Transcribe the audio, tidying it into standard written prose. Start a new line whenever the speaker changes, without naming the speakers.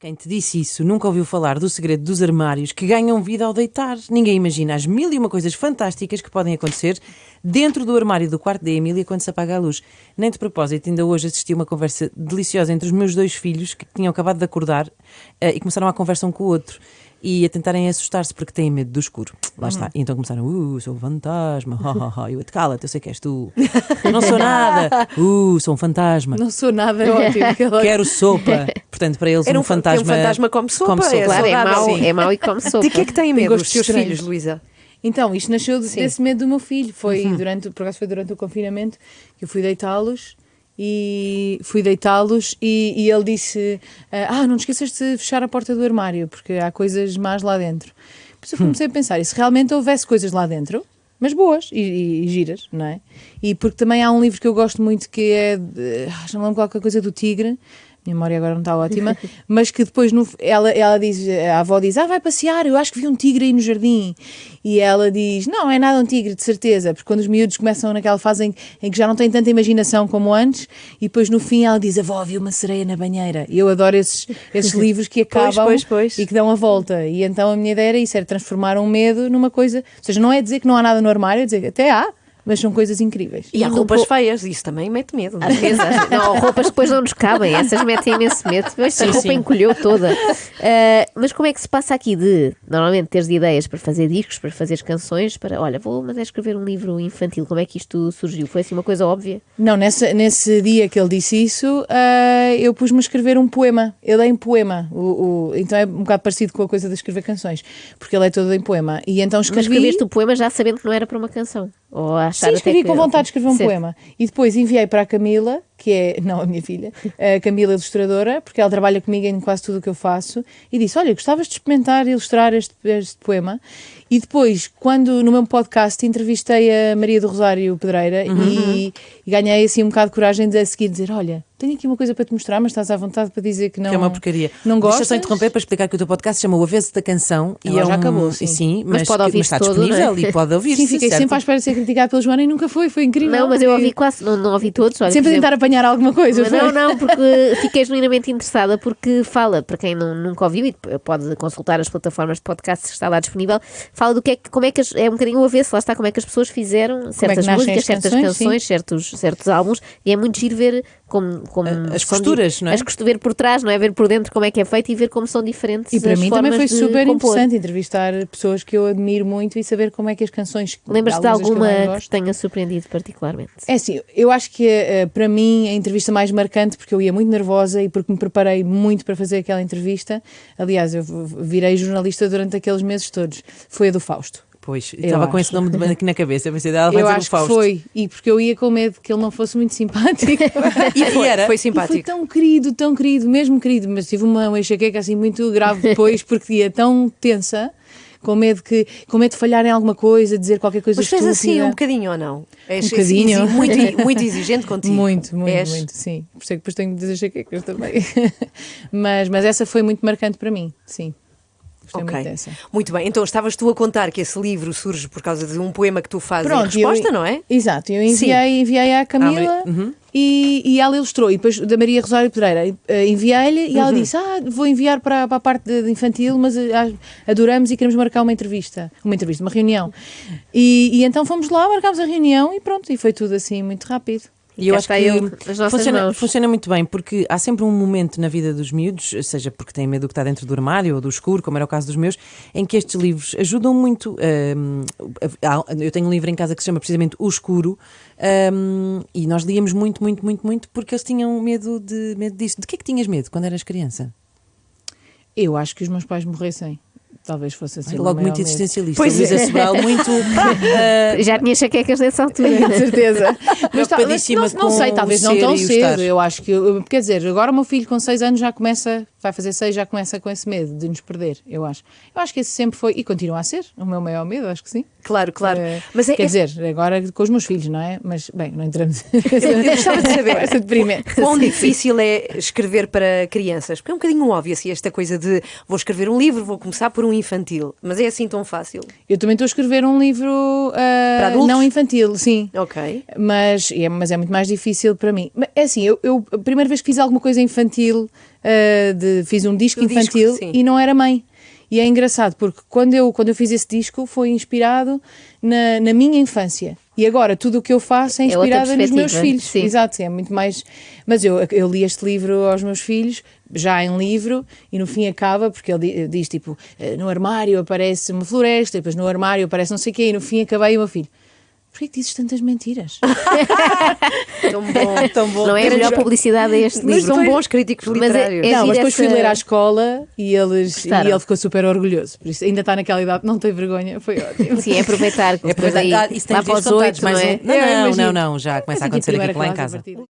Quem te disse isso nunca ouviu falar do segredo dos armários que ganham vida ao deitar. Ninguém imagina as 1001 coisas fantásticas que podem acontecer dentro do armário do quarto da Emília quando se apaga a luz. Nem de propósito, ainda hoje assisti a uma conversa deliciosa entre os meus dois filhos que tinham acabado de acordar e começaram a conversa um com o outro. E a tentarem assustar-se porque têm medo do escuro. Lá está. E então começaram, sou um fantasma, eu te cala-te, eu sei que és tu. Não sou nada, sou um fantasma.
Não sou nada, é ótimo.
Quero sopa. Portanto, para eles um fantasma...
Um fantasma come sopa,
Claro,
é mau e come sopa. De que é que têm medo os teus filhos, Luísa?
Então, isto nasceu desse medo do meu filho. Foi por acaso foi durante o confinamento que eu fui deitá-los. E ele disse, não te esqueças de fechar a porta do armário porque há coisas más lá dentro. Depois eu comecei a pensar, e se realmente houvesse coisas lá dentro, mas boas e giras, não é? E porque também há um livro que eu gosto muito que é, já não lembro qualquer coisa do tigre, minha memória agora não está ótima, mas que depois ela diz, a avó diz, vai passear, eu acho que vi um tigre aí no jardim. E ela diz, não é nada um tigre, de certeza, porque quando os miúdos começam naquela fase em que já não têm tanta imaginação como antes, e depois no fim ela diz, avó, vi uma sereia na banheira. E eu adoro esses livros que acabam
pois.
e que dão a volta. E então a minha ideia era isso, era transformar um medo numa coisa, ou seja, não é dizer que não há nada no armário, é dizer que até há, mas são coisas incríveis.
E há roupas feias, isso também mete medo.
Às vezes, não, roupas que depois não nos cabem, essas metem imenso medo. Esta roupa encolheu toda. Mas como é que se passa aqui de, normalmente, teres ideias para fazer discos, para fazer canções, para, olha, vou mandar escrever um livro infantil. Como é que isto surgiu? Foi assim uma coisa óbvia?
Não, nesse dia que ele disse isso, eu pus-me a escrever um poema. Ele é em poema. Então é um bocado parecido com a coisa de escrever canções, porque ele é todo em poema. E então escrevi...
Mas escreveste o poema já sabendo que não era para uma canção? Ou
sim, escrevi com vontade de escrever um poema. E depois enviei para a Camila, que é, não a minha filha, a Camila ilustradora, porque ela trabalha comigo em quase tudo o que eu faço, e disse, olha, gostavas de experimentar ilustrar este poema? E depois, quando no meu podcast entrevistei a Maria do Rosário Pedreira e ganhei assim um bocado de coragem de a seguir dizer, olha, tenho aqui uma coisa para te mostrar, mas estás à vontade para dizer que não.
Que é uma porcaria.
Não gostas?
Deixa só interromper para explicar que o teu podcast se chama O Avesso da Canção.
Ela já acabou, sim.
Sim,
mas pode ouvir
está
todo,
disponível
não é?
E pode ouvir.
Sim, fiquei sempre à espera de ser criticado pela Joana e nunca foi incrível.
Não, mas eu ouvi quase, não ouvi todos. Olha,
sempre a tentar apanhar alguma coisa.
Não, porque fiquei genuinamente interessada, porque fala, para quem nunca ouviu, e pode consultar as plataformas de podcast que está lá disponível, fala do como é que é um bocadinho o avesso, lá está, como é que as pessoas fizeram certas músicas, certas canções, certos álbuns, e é muito giro ver como
as costuras, não é?
Ver por trás, não é? Ver por dentro como é que é feito e ver como são diferentes.
E para mim também foi super
compor.
interessante entrevistar pessoas que eu admiro muito e saber como é que as canções...
Lembras-te de alguma que tenha surpreendido particularmente?
É assim, eu acho que para mim a entrevista mais marcante, porque eu ia muito nervosa e porque me preparei muito para fazer aquela entrevista, aliás, eu virei jornalista durante aqueles meses todos, foi a do Fausto.
Pois, estava com esse nome aqui na cabeça. Eu pensei, ela vai
eu
dizer
acho
o Fausto.
Que foi, e porque eu ia com medo que ele não fosse muito simpático.
Foi simpático.
E foi tão querido, mesmo querido, mas tive uma enxaqueca assim muito grave depois, porque ia tão tensa, com medo de falhar em alguma coisa, dizer qualquer coisa estúpida.
Mas fez assim um bocadinho ou não?
Um bocadinho.
Muito exigente contigo.
Muito, sim. Por isso é que depois tenho muitas enxaquecas também. mas essa foi muito marcante para mim, sim.
Muito bem, então estavas tu a contar que esse livro surge por causa de um poema que tu fazes em resposta, não é?
Exato, eu enviei à Camila e ela ilustrou, e depois da Maria Rosário Pedreira enviei-lhe e ela disse, vou enviar para a parte de infantil, mas adoramos e queremos marcar uma reunião. E então fomos lá, marcámos a reunião e pronto, e foi tudo assim muito rápido.
E eu acho que funciona muito bem, porque há sempre um momento na vida dos miúdos, seja porque têm medo do que está dentro do armário ou do escuro, como era o caso dos meus, em que estes livros ajudam muito. Eu tenho um livro em casa que se chama precisamente O Escuro, e nós líamos muito, porque eles tinham medo disso. De que é que tinhas medo quando eras criança?
Eu acho que os meus pais morressem. Talvez fosse assim.
Logo muito existencialista.
Pois
Luísa Sobral, muito.
Já tinha enxaquecas nessa altura.
Com certeza. Mas não sei, talvez não tão cedo. Eu acho que, quer dizer, agora o meu filho com 6 anos vai fazer 6, já começa com esse medo de nos perder, eu acho. Eu acho que esse sempre foi, e continua a ser, o meu maior medo, acho que sim.
Claro.
Mas quer dizer, agora com os meus filhos, não é? Mas, bem, não entramos.
Eu gostava de saber
essa deprimente.
Quão difícil é escrever para crianças? Porque é um bocadinho óbvio assim, esta coisa de vou escrever um livro, vou começar por um infantil. Mas é assim tão fácil?
Eu também estou a escrever um livro
para adultos?
Não infantil, sim.
Ok.
Mas é muito mais difícil para mim. É assim, eu a primeira vez que fiz alguma coisa infantil fiz um disco
Do disco,
infantil
sim.
e não era mãe. E é engraçado porque quando eu fiz esse disco foi inspirado na minha infância. E agora tudo o que eu faço é
É outra
inspirado nos meus
perspectiva,
filhos.
sim.
Exato, é muito mais. Mas eu li este livro aos meus filhos, já em livro, e no fim acaba, porque ele diz tipo: no armário aparece uma floresta, depois no armário aparece não sei o quê, e no fim acabei o meu filho. Porquê que dizes tantas mentiras?
Tão bom, tão bom.
Não é a melhor publicidade a este
Mas
livro.
são bons críticos
Mas
literários.
é
Não, mas depois
essa-
fui ler à escola e
Gostaram?
ele ficou super orgulhoso. Por isso ainda está naquela idade, não tem vergonha, foi ótimo.
Sim, é aproveitar.
É
Depois
para
aí,
isso tem
lá
os
para
dias
os
contados,
8, não é?
Não,
Eu imagino.
não, já começa a
Mas aqui
acontecer aqui
primeira
lá em
classe, a
casa.
partir daí.